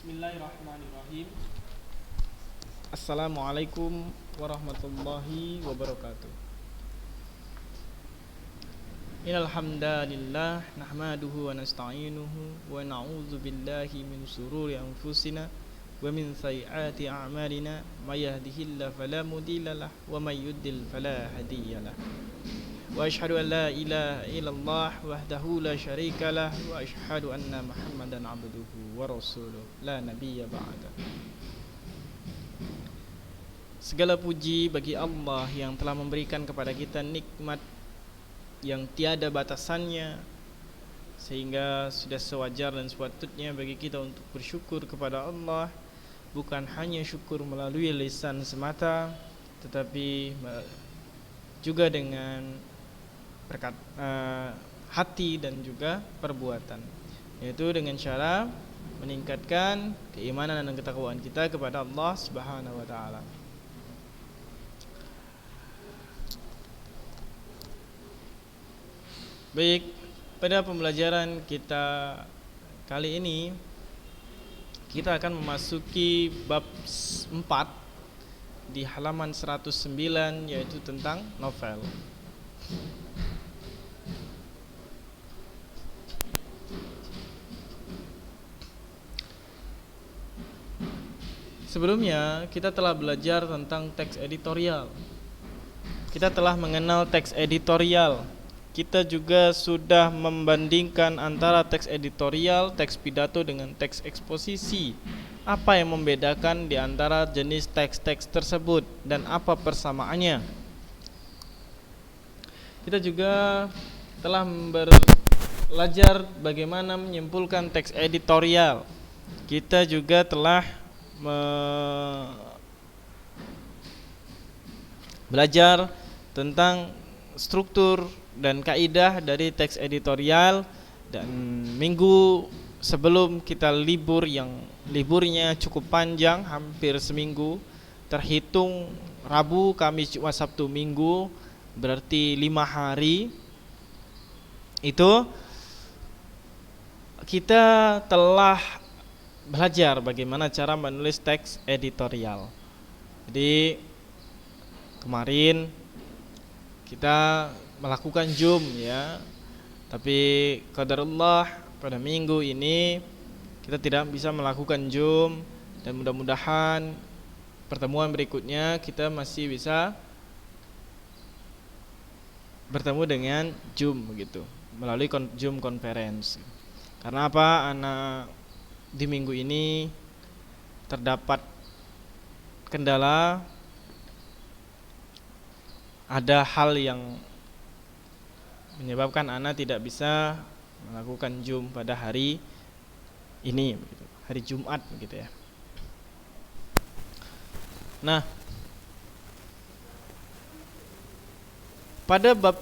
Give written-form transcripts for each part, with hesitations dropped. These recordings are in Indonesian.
Bismillahirrahmanirrahim. Assalamualaikum warahmatullahi wabarakatuh. Innal hamdalillah nahmaduhu wa nasta'inuhu wa na'udzu billahi min shururi anfusina wa min sayyiati a'malina may yahdihillahu fala mudhillalah wa may yudlil fala hadiyalah. Wa asyhadu an la ilaha illallah wahdahu la syarikalah wa asyhadu anna Muhammadan abduhu wa rasuluh la nabiyya ba'da. Segala puji bagi Allah yang telah memberikan kepada kita nikmat yang tiada batasannya, sehingga sudah sewajar dan sepatutnya bagi kita untuk bersyukur kepada Allah, bukan hanya syukur melalui lisan semata, tetapi juga dengan hati dan juga perbuatan, yaitu dengan cara meningkatkan keimanan dan ketakwaan kita kepada Allah Subhanahu wa taala. Baik, pada pembelajaran kita kali ini kita akan memasuki bab 4 di halaman 109, yaitu tentang novel. Sebelumnya kita telah belajar tentang teks editorial. Kita telah mengenal teks editorial. Kita juga sudah membandingkan antara teks editorial, teks pidato dengan teks eksposisi. Apa yang membedakan di antara jenis teks-teks tersebut dan apa persamaannya? Kita juga telah belajar bagaimana menyimpulkan teks editorial. Kita juga telah belajar tentang struktur dan kaidah dari teks editorial, dan minggu sebelum kita libur yang liburnya cukup panjang, hampir seminggu, terhitung Rabu, Kamis, Jumat, Sabtu, Minggu, berarti 5 hari. Itu kita telah belajar bagaimana cara menulis teks editorial. Jadi kemarin kita melakukan Zoom ya, tapi qadarullah pada minggu ini kita tidak bisa melakukan Zoom, dan mudah-mudahan pertemuan berikutnya kita masih bisa bertemu dengan Zoom begitu, melalui Zoom conference. Karena apa? Anak di minggu ini terdapat kendala, ada hal yang menyebabkan Ana tidak bisa melakukan Zoom pada hari ini, begitu, hari Jumat begitu ya. Nah, pada bab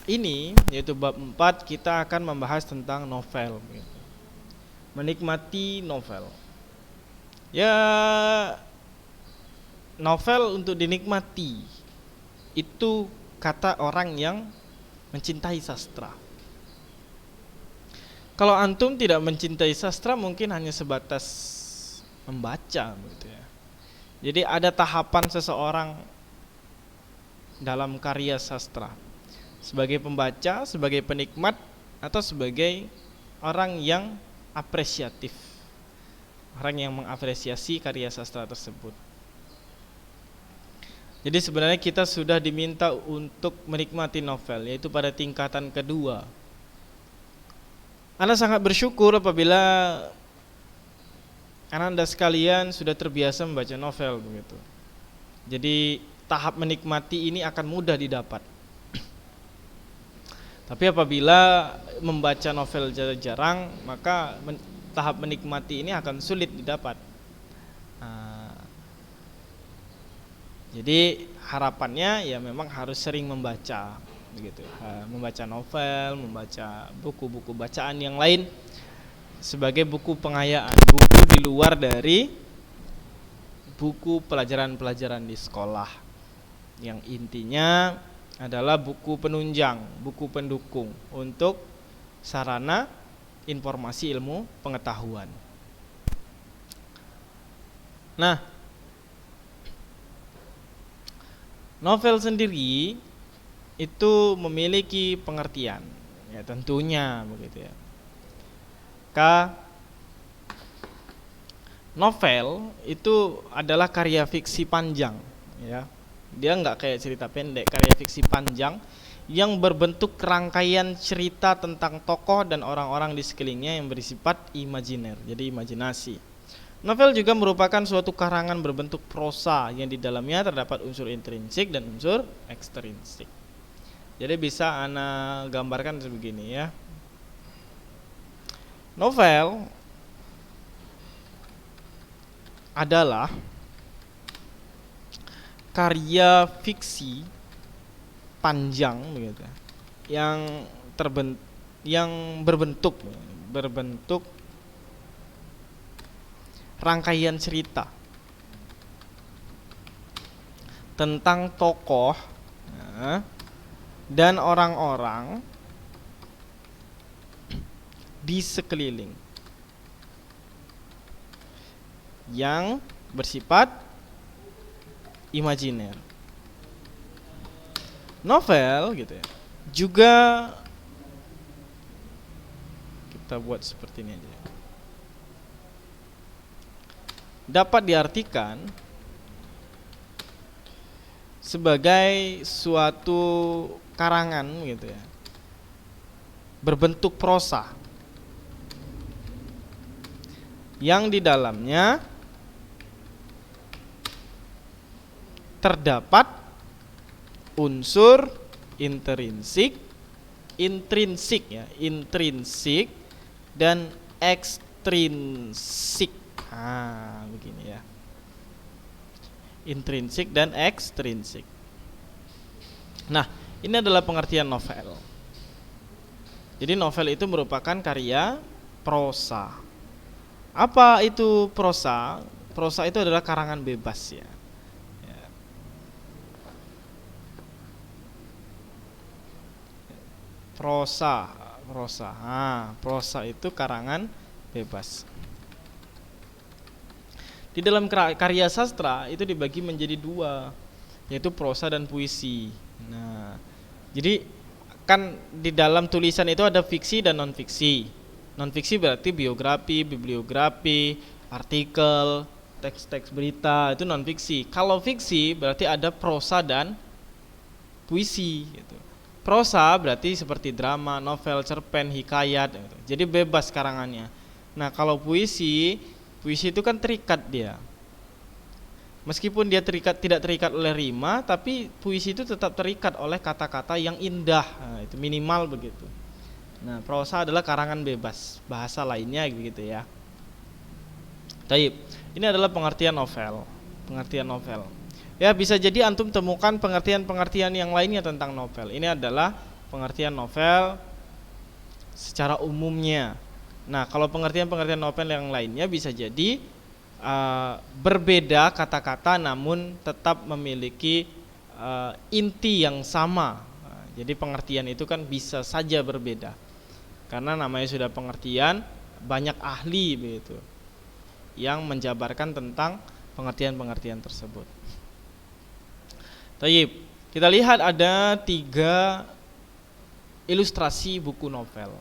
ini, yaitu bab 4, kita akan membahas tentang novel, begitu. Menikmati novel. Ya, novel untuk dinikmati itu kata orang yang mencintai sastra. Kalau antum tidak mencintai sastra, mungkin hanya sebatas membaca begitu ya. Jadi ada tahapan seseorang dalam karya sastra, sebagai pembaca, sebagai penikmat, atau sebagai orang yang apresiatif, orang yang mengapresiasi karya sastra tersebut. Jadi sebenarnya kita sudah diminta untuk menikmati novel, yaitu pada tingkatan kedua. Anda sangat bersyukur apabila Anda sekalian sudah terbiasa membaca novel begitu. Jadi tahap menikmati ini akan mudah didapat. Tapi apabila membaca novel jarang, maka tahap menikmati ini akan sulit didapat. Jadi harapannya ya memang harus sering membaca begitu. Membaca novel, membaca buku-buku bacaan yang lain sebagai buku pengayaan, buku di luar dari buku pelajaran-pelajaran di sekolah, yang intinya adalah buku penunjang, buku pendukung untuk sarana informasi ilmu pengetahuan. Nah, novel sendiri itu memiliki pengertian, ya tentunya begitu ya. Novel itu adalah karya fiksi panjang, ya. Dia nggak kayak cerita pendek, karya fiksi panjang yang berbentuk rangkaian cerita tentang tokoh dan orang-orang di sekelilingnya yang bersifat imajiner, jadi imajinasi. Novel juga merupakan suatu karangan berbentuk prosa yang di dalamnya terdapat unsur intrinsik dan unsur ekstrinsik. Jadi bisa ana gambarkan sebegini ya. Novel adalah karya fiksi panjang begitu, yang berbentuk rangkaian cerita tentang tokoh, ya, dan orang-orang di sekeliling yang bersifat imajiner. Novel gitu ya, juga kita buat seperti ini aja. Dapat diartikan sebagai suatu karangan gitu ya, berbentuk prosa yang di dalamnya terdapat unsur intrinsik dan ekstrinsik. Begini ya. Intrinsik dan ekstrinsik. Nah, ini adalah pengertian novel. Jadi novel itu merupakan karya prosa. Apa itu prosa? Prosa itu adalah karangan bebas ya. Prosa. Prosa itu karangan bebas. Di dalam karya sastra itu dibagi menjadi dua, yaitu prosa dan puisi. Nah, jadi kan di dalam tulisan itu ada fiksi dan non fiksi. Non fiksi berarti biografi, bibliografi, artikel, teks-teks berita, itu non fiksi. Kalau fiksi berarti ada prosa dan puisi gitu. Prosa berarti seperti drama, novel, cerpen, hikayat gitu. Jadi bebas karangannya. Nah, kalau puisi itu kan terikat dia. Meskipun dia tidak terikat oleh rima, tapi puisi itu tetap terikat oleh kata-kata yang indah. Nah, itu minimal begitu. Nah, prosa adalah karangan bebas, bahasa lainnya begitu ya. Taib. Ini adalah pengertian novel. Ya, bisa jadi antum temukan pengertian-pengertian yang lainnya tentang novel. Ini adalah pengertian novel secara umumnya. Nah, kalau pengertian-pengertian novel yang lainnya bisa jadi berbeda kata-kata namun tetap memiliki inti yang sama. Jadi pengertian itu kan bisa saja berbeda. Karena namanya sudah pengertian, banyak ahli begitu yang menjabarkan tentang pengertian-pengertian tersebut. Taib. Kita lihat ada 3 ilustrasi buku novel.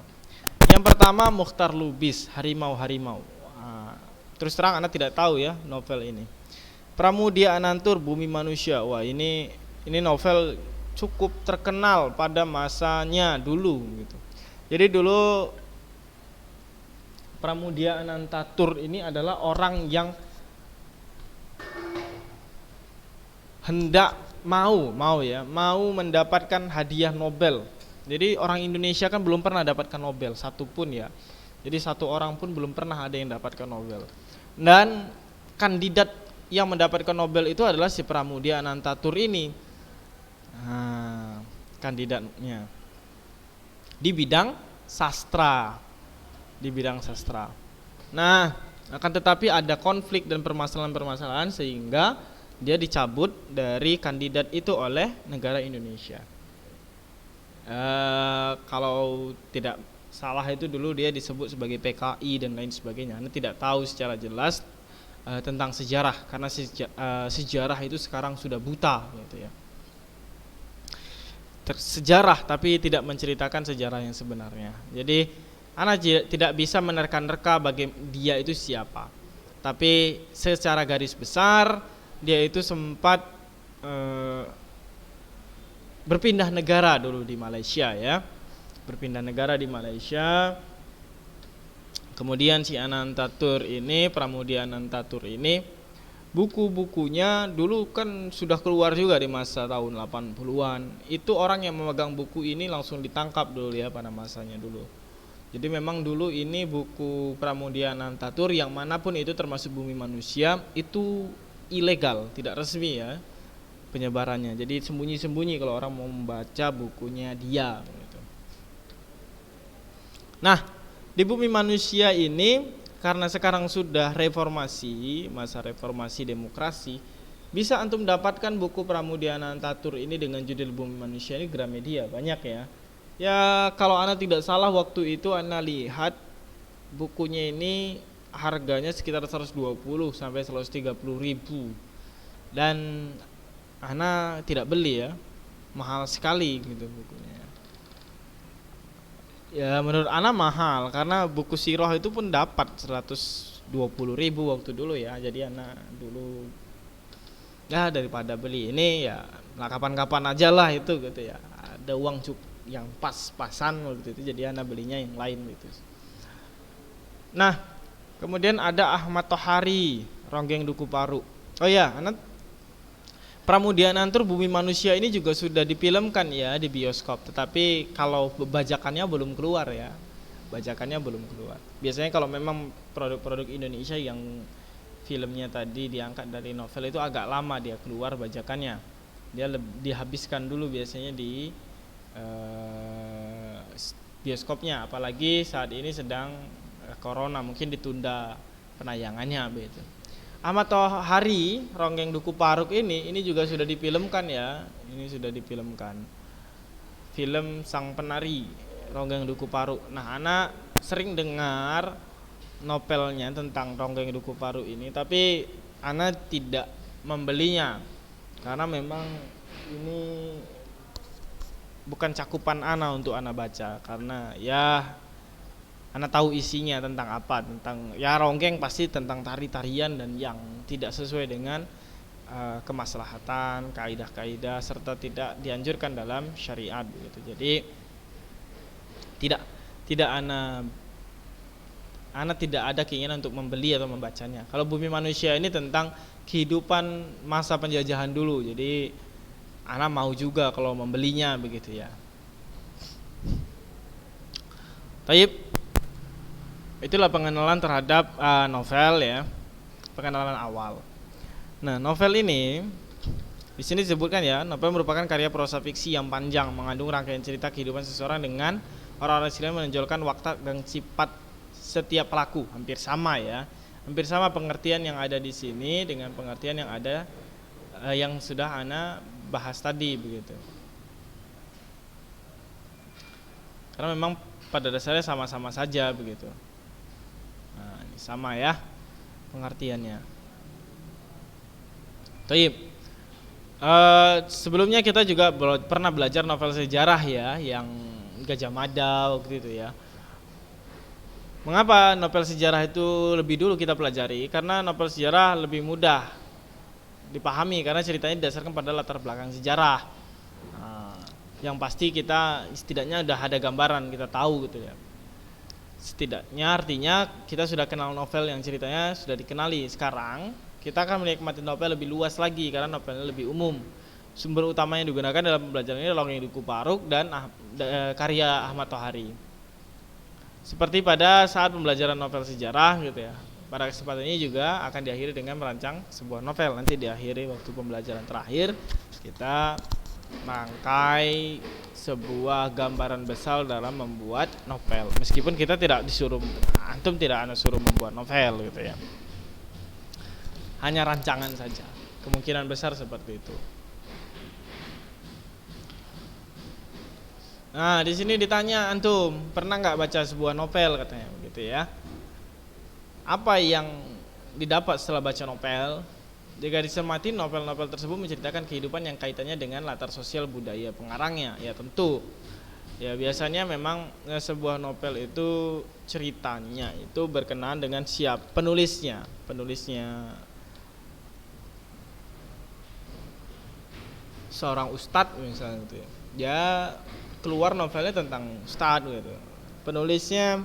Yang pertama Mukhtar Lubis, Harimau-Harimau. Terus terang Anda tidak tahu ya novel ini. Pramudia Anantur, Bumi Manusia. Wah, ini novel cukup terkenal pada masanya dulu gitu. Jadi dulu Pramudia Anantatur ini adalah orang yang hendak mau mendapatkan hadiah Nobel. Jadi orang Indonesia kan belum pernah dapatkan Nobel satu pun ya. Jadi satu orang pun belum pernah ada yang dapatkan Nobel. Dan kandidat yang mendapatkan Nobel itu adalah si Pramudia Anantatur ini. Kandidatnya di bidang sastra. Nah, akan tetapi ada konflik dan permasalahan-permasalahan sehingga dia dicabut dari kandidat itu oleh negara Indonesia. Kalau tidak salah itu dulu dia disebut sebagai PKI dan lain sebagainya. Anda tidak tahu secara jelas tentang sejarah, karena sejarah itu sekarang sudah buta gitu ya. Sejarah tapi tidak menceritakan sejarah yang sebenarnya. Jadi ana tidak bisa menerka-nerka bagi dia itu siapa. Tapi secara garis besar dia itu sempat berpindah negara dulu di Malaysia ya. Berpindah negara di Malaysia. Kemudian si Anantatur ini, Pramudia Anantatur ini, buku-bukunya dulu kan sudah keluar juga di masa tahun 80-an. Itu orang yang memegang buku ini langsung ditangkap dulu ya pada masanya dulu. Jadi memang dulu ini buku Pramudia Anantatur yang manapun itu termasuk Bumi Manusia itu ilegal, tidak resmi ya penyebarannya. Jadi sembunyi-sembunyi kalau orang mau membaca bukunya dia gitu. Nah, di Bumi Manusia ini karena sekarang sudah reformasi, masa reformasi demokrasi, bisa antum dapatkan buku Pramudia Anantatur ini dengan judul Bumi Manusia ini Gramedia, banyak ya. Ya kalau ana tidak salah waktu itu ana lihat bukunya ini harganya sekitar 120 sampai 130 ribu. Dan ana tidak beli ya, mahal sekali gitu bukunya. Ya menurut ana mahal karena buku Sirah itu pun dapat 120 ribu waktu dulu ya. Jadi ana dulu ya daripada beli ini ya nah kapan-kapan aja lah itu gitu ya. Ada uang yang pas-pasan waktu itu jadi ana belinya yang lain gitu. Nah kemudian ada Ahmad Tohari, Ronggeng Duku Paru. Oh ya, ana Pramudia Anantatur Bumi Manusia ini juga sudah difilmkan ya di bioskop, tetapi kalau bajakannya belum keluar ya. Bajakannya belum keluar. Biasanya kalau memang produk-produk Indonesia yang filmnya tadi diangkat dari novel itu agak lama dia keluar bajakannya. Dia dihabiskan dulu biasanya di bioskopnya, apalagi saat ini sedang corona, mungkin ditunda penayangannya begitu. Ahmad Tohari, Ronggeng Duku Paruk ini juga sudah difilmkan ya. Ini sudah difilmkan. Film Sang Penari, Ronggeng Duku Paruk. Nah, anak sering dengar novelnya tentang Ronggeng Duku Paruk ini, tapi anak tidak membelinya karena memang ini bukan cakupan ana untuk ana baca, karena ya ana tahu isinya tentang apa, tentang ya ronggeng pasti tentang tari-tarian dan yang tidak sesuai dengan kemaslahatan, kaidah-kaidah serta tidak dianjurkan dalam syariat gitu. Jadi tidak ana tidak ada keinginan untuk membeli atau membacanya. Kalau Bumi Manusia ini tentang kehidupan masa penjajahan dulu. Jadi ana mau juga kalau membelinya begitu ya. Taib. Itulah pengenalan terhadap novel ya, pengenalan awal. Nah, novel ini di sini disebutkan ya, novel merupakan karya prosa fiksi yang panjang, mengandung rangkaian cerita kehidupan seseorang dengan orang-orang yang menonjolkan watak dan sifat setiap pelaku. Hampir sama ya, hampir sama pengertian yang ada di sini dengan pengertian yang ada yang sudah ana bahas tadi begitu. Karena memang pada dasarnya sama-sama saja begitu. Nah, ini sama ya pengertiannya. Taib. Sebelumnya kita juga pernah belajar novel sejarah ya, yang Gajah Mada waktu itu ya. Mengapa novel sejarah itu lebih dulu kita pelajari? Karena novel sejarah lebih mudah dipahami karena ceritanya didasarkan pada latar belakang sejarah. Nah, yang pasti kita setidaknya udah ada gambaran, kita tahu gitu ya. Setidaknya artinya kita sudah kenal novel yang ceritanya sudah dikenali. Sekarang kita akan menikmati novel lebih luas lagi karena novelnya lebih umum. Sumber utama yang digunakan dalam pembelajaran ini Ronggeng Duku Paruk dan karya Ahmad Tohari. Seperti pada saat pembelajaran novel sejarah gitu ya. Pada kesempatan ini juga akan diakhiri dengan merancang sebuah novel. Nanti diakhiri waktu pembelajaran terakhir kita merangkai sebuah gambaran besar dalam membuat novel. Meskipun kita tidak disuruh, antum tidak ana suruh membuat novel gitu ya. Hanya rancangan saja. Kemungkinan besar seperti itu. Nah, di sini ditanya antum, pernah nggak baca sebuah novel katanya begitu ya. Apa yang didapat setelah baca novel, jika dicermati novel-novel tersebut menceritakan kehidupan yang kaitannya dengan latar sosial budaya pengarangnya. Ya tentu, ya biasanya memang sebuah novel itu ceritanya itu berkenaan dengan penulisnya seorang ustadz misalnya gitu ya. Dia keluar novelnya tentang ustadz gitu. Penulisnya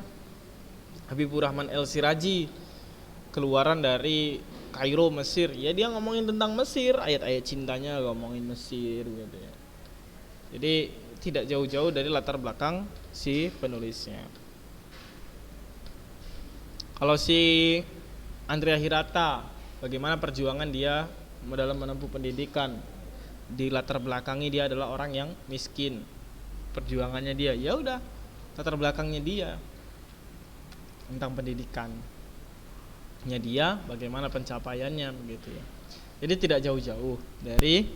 Habibur Rahman El Siraji, keluaran dari Kairo, Mesir. Ya dia ngomongin tentang Mesir, ayat-ayat cintanya ngomongin Mesir gitu ya. Jadi tidak jauh-jauh dari latar belakang si penulisnya. Kalau si Andrea Hirata, bagaimana perjuangan dia dalam menempuh pendidikan. Di latar belakangnya dia adalah orang yang miskin. Perjuangannya dia, ya udah, latar belakangnya dia tentang pendidikannya dia, bagaimana pencapaiannya begitu ya. Jadi tidak jauh-jauh dari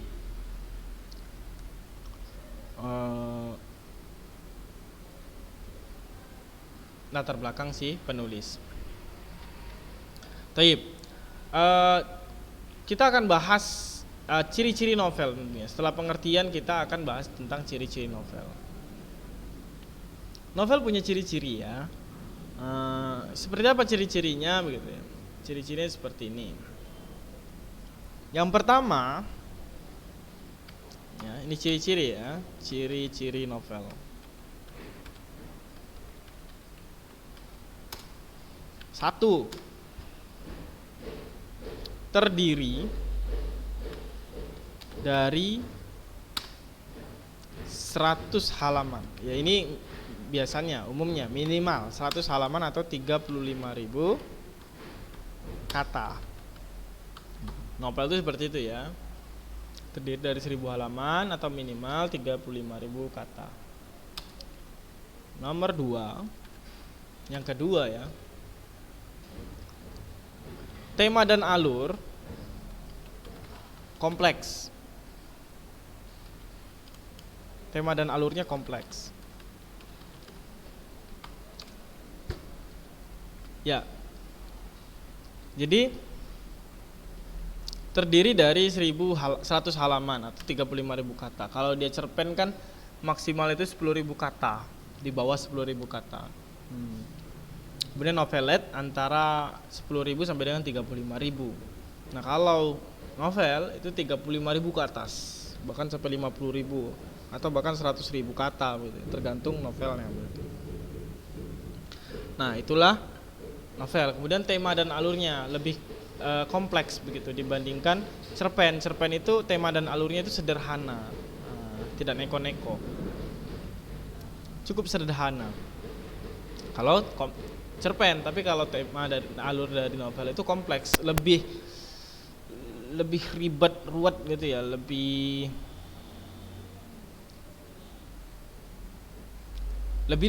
latar belakang si penulis. Taib. Kita akan bahas ciri-ciri novel tentunya. Setelah pengertian kita akan bahas tentang ciri-ciri novel. Novel punya ciri-ciri ya. Seperti apa ciri-cirinya begitu ya. Ciri-cirinya seperti ini. Yang pertama, ya, ini ciri-ciri ya, ciri-ciri novel. Satu, terdiri dari 100 halaman. Ya ini biasanya, umumnya minimal 100 halaman atau 35.000 kata. Novel itu seperti itu ya. Terdiri dari 1000 halaman atau minimal 35.000 kata. Nomor 2, yang kedua ya, tema dan alur kompleks. Tema dan alurnya kompleks. Ya. Jadi terdiri dari 100 halaman atau 35.000 kata. Kalau dia cerpen kan maksimal itu 10.000 kata, di bawah 10.000 kata. Kemudian novelet antara 10.000 sampai dengan 35.000. Nah kalau novel itu 35.000 ke atas, bahkan sampai 50.000 atau bahkan 100.000 kata gitu, tergantung novelnya gitu. Nah itulah novel. Kemudian tema dan alurnya lebih kompleks begitu dibandingkan cerpen. Cerpen itu tema dan alurnya itu sederhana, tidak neko-neko, cukup sederhana kalau cerpen. Tapi kalau tema dan alur dari novel itu kompleks, lebih ribet, ruwet gitu ya, lebih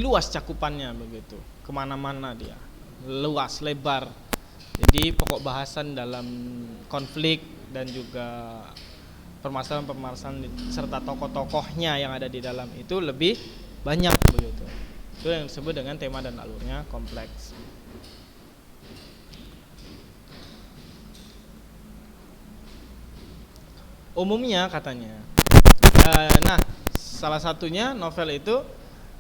luas cakupannya begitu, kemana-mana dia, luas, lebar. Jadi pokok bahasan dalam konflik dan juga permasalahan-permasalahan serta tokoh-tokohnya yang ada di dalam itu lebih banyak begitu. Itu yang disebut dengan tema dan alurnya kompleks. Umumnya katanya, nah salah satunya novel itu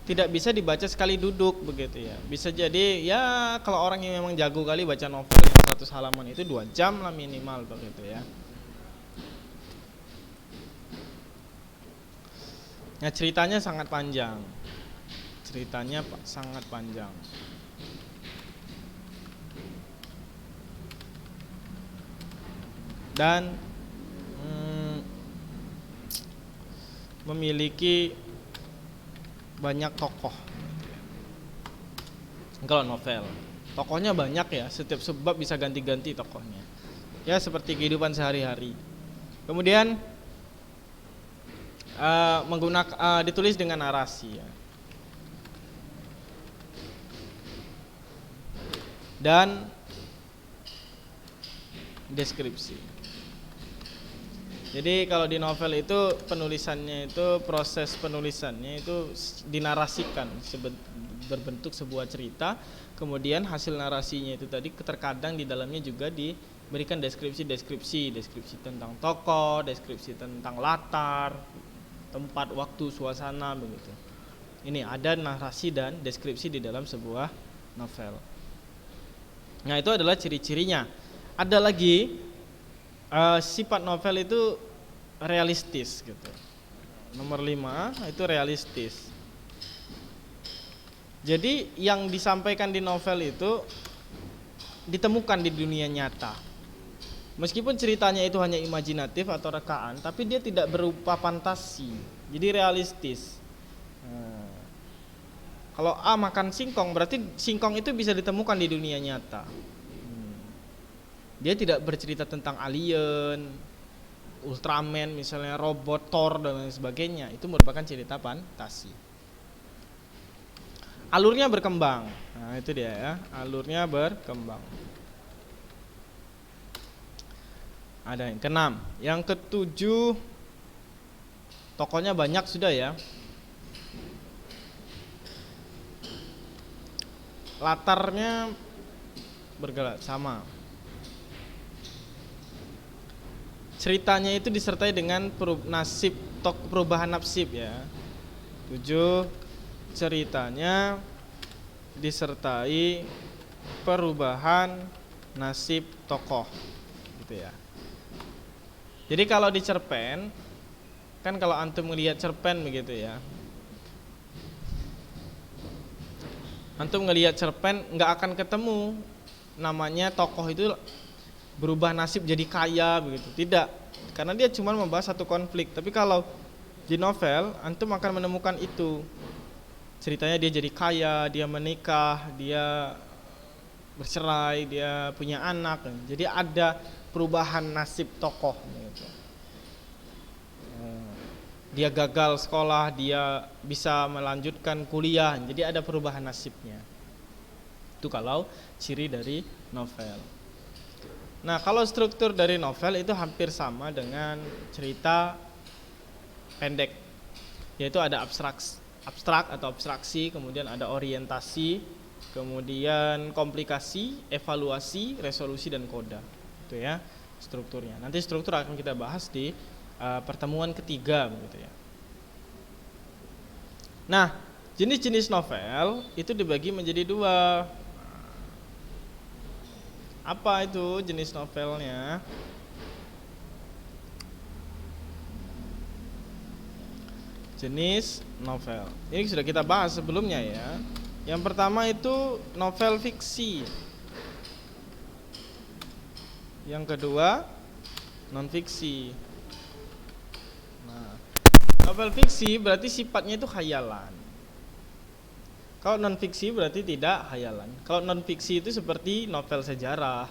tidak bisa dibaca sekali duduk begitu ya. Bisa jadi ya kalau orang yang memang jago kali baca novel yang 100 halaman itu 2 jam lah minimal begitu ya. Nah ceritanya sangat panjang. Dan memiliki banyak tokoh. Kalau novel, tokohnya banyak ya, setiap sebab bisa ganti-ganti tokohnya. Ya seperti kehidupan sehari-hari. Kemudian ditulis dengan narasi ya. Dan deskripsi. Jadi kalau di novel itu penulisannya itu, proses penulisannya itu dinarasikan berbentuk sebuah cerita, kemudian hasil narasinya itu tadi terkadang di dalamnya juga diberikan deskripsi tentang tokoh, deskripsi tentang latar, tempat, waktu, suasana begitu. Ini ada narasi dan deskripsi di dalam sebuah novel. Nah, itu adalah ciri-cirinya. Ada lagi sifat novel itu realistis gitu. Nomor 5 itu realistis. Jadi yang disampaikan di novel itu ditemukan di dunia nyata. Meskipun ceritanya itu hanya imajinatif atau rekaan, tapi dia tidak berupa fantasi. Jadi realistis. Kalau A makan singkong, berarti singkong itu bisa ditemukan di dunia nyata. Dia tidak bercerita tentang alien, Ultraman, misalnya robot, Thor dan lain sebagainya. Itu merupakan cerita fantasi. Alurnya berkembang. Nah, itu dia ya, alurnya berkembang. Ada yang ke-6. Yang ke-7, tokohnya banyak sudah ya. Latarnya bergerak sama. Ceritanya itu disertai dengan perubahan nasib ya. 7, ceritanya disertai perubahan nasib tokoh gitu ya. Jadi kalau di cerpen, kan kalau antum melihat cerpen begitu ya, antum ngelihat cerpen nggak akan ketemu namanya tokoh itu berubah nasib jadi kaya begitu, tidak, karena dia cuma membahas satu konflik. Tapi kalau di novel antum akan menemukan itu, ceritanya dia jadi kaya, dia menikah, dia bercerai, dia punya anak. Jadi ada perubahan nasib tokoh gitu. Dia gagal sekolah, dia bisa melanjutkan kuliah, jadi ada perubahan nasibnya. Itu kalau ciri dari novel. Nah, kalau struktur dari novel itu hampir sama dengan cerita pendek, yaitu ada abstrak atau abstraksi, kemudian ada orientasi, kemudian komplikasi, evaluasi, resolusi, dan koda. Itu ya strukturnya. Nanti struktur akan kita bahas di pertemuan ketiga begitu ya. Nah, jenis-jenis novel itu dibagi menjadi 2. Apa itu jenis novelnya? Jenis novel ini sudah kita bahas sebelumnya ya. Yang pertama itu novel fiksi. Yang kedua non fiksi. Nah, novel fiksi berarti sifatnya itu khayalan. Kalau non fiksi berarti tidak khayalan. Kalau non fiksi itu seperti novel sejarah.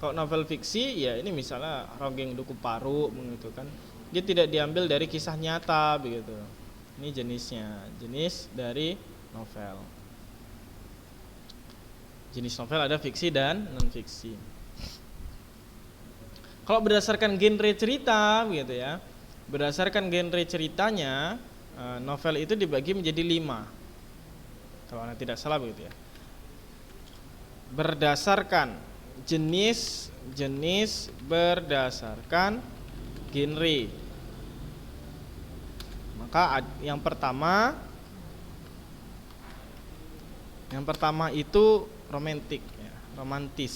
Kalau novel fiksi ya ini misalnya Ronggeng Duku Paru begitu kan. Dia tidak diambil dari kisah nyata begitu. Ini jenisnya, jenis dari novel. Jenis novel ada fiksi dan non fiksi. Kalau berdasarkan genre cerita begitu ya. Berdasarkan genre ceritanya, novel itu dibagi menjadi 5. Kalau Anda tidak salah begitu ya. Berdasarkan jenis berdasarkan genre. Maka yang pertama itu romantis ya, romantis.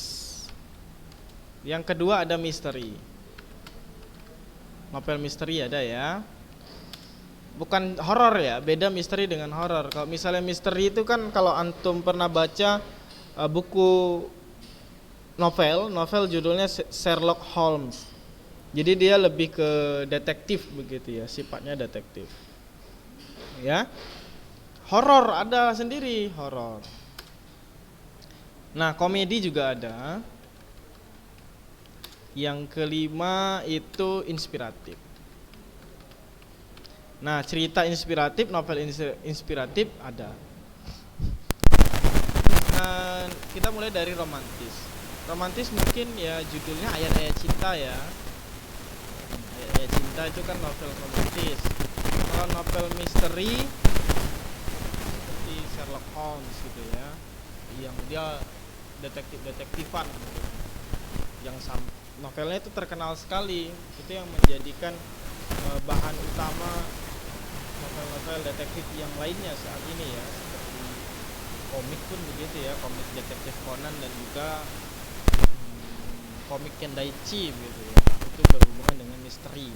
Yang kedua ada misteri. Novel misteri ada ya. Bukan horor ya, beda misteri dengan horor. Kalau misalnya misteri itu kan kalau antum pernah baca buku novel judulnya Sherlock Holmes. Jadi dia lebih ke detektif begitu ya, sifatnya detektif. Ya. Horor ada sendiri, horor. Nah, komedi juga ada. Yang kelima itu inspiratif. Nah, cerita inspiratif, novel inspiratif ada. Nah, kita mulai dari romantis. Romantis mungkin ya judulnya Ayat-ayat Cinta ya. Ayat-ayat Cinta itu kan novel romantis. Kalau novel misteri seperti Sherlock Sherlock Holmes gitu ya, yang dia detektifan gitu. Novelnya itu terkenal sekali, itu yang menjadikan bahan utama novel-novel detektif yang lainnya saat ini ya, seperti komik pun begitu ya, komik detektif Conan dan juga komik Kendaichi gitu ya, itu berhubungan dengan misteri.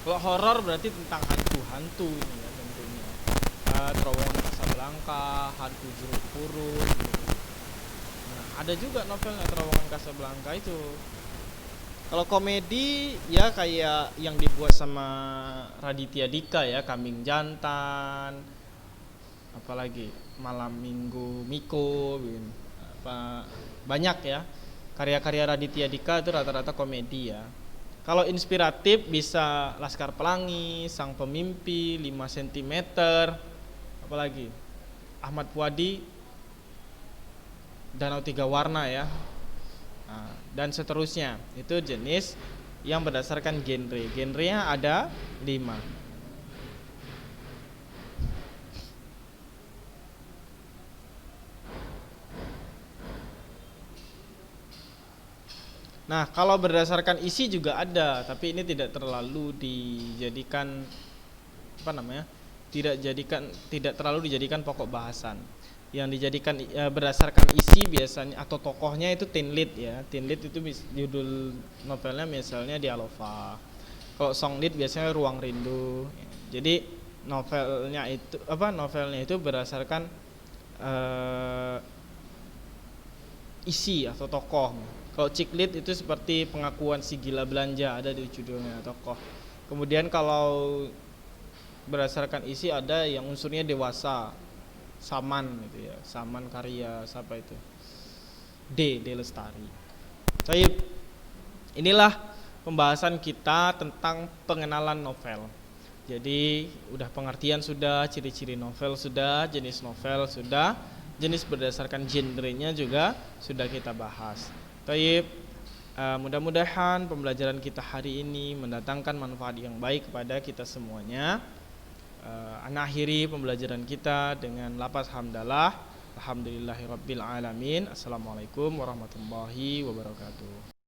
Kalau horor berarti tentang hantu-hantu ini ya tentunya, Terowongan Casablanca, Hantu Jeruk Purut gitu. Nah, ada juga novelnya Terowongan Casablanca itu. Kalau komedi ya kayak yang dibuat sama Raditya Dika ya, Kambing Jantan, apalagi Malam Minggu Miko, apa banyak ya. Karya-karya Raditya Dika itu rata-rata komedi ya. Kalau inspiratif bisa Laskar Pelangi, Sang Pemimpi, 5 cm, apalagi Ahmad Puadi, Danau Tiga Warna ya. Nah, dan seterusnya. Itu jenis yang berdasarkan genre. Genrenya ada 5. Nah, kalau berdasarkan isi juga ada, tapi ini tidak terlalu dijadikan tidak terlalu dijadikan pokok bahasan. Yang dijadikan berdasarkan isi biasanya atau tokohnya itu teen lead ya. Teen lead itu judul novelnya misalnya Dialova. Kalau song lead biasanya Ruang Rindu. Jadi novelnya itu berdasarkan isi atau tokoh. Kalau chick lead itu seperti Pengakuan Si Gila Belanja, ada di judulnya tokoh. Kemudian kalau berdasarkan isi ada yang unsurnya dewasa, Saman gitu ya, Saman karya siapa itu? D Lestari. Baik, inilah pembahasan kita tentang pengenalan novel. Jadi udah pengertian sudah, ciri-ciri novel sudah, jenis novel sudah, jenis berdasarkan genrenya juga sudah kita bahas. Baik, mudah-mudahan pembelajaran kita hari ini mendatangkan manfaat yang baik kepada kita semuanya. Ana akhiri pembelajaran kita dengan lafaz hamdalah. Alhamdulillahirabbil alamin. Assalamualaikum warahmatullahi wabarakatuh.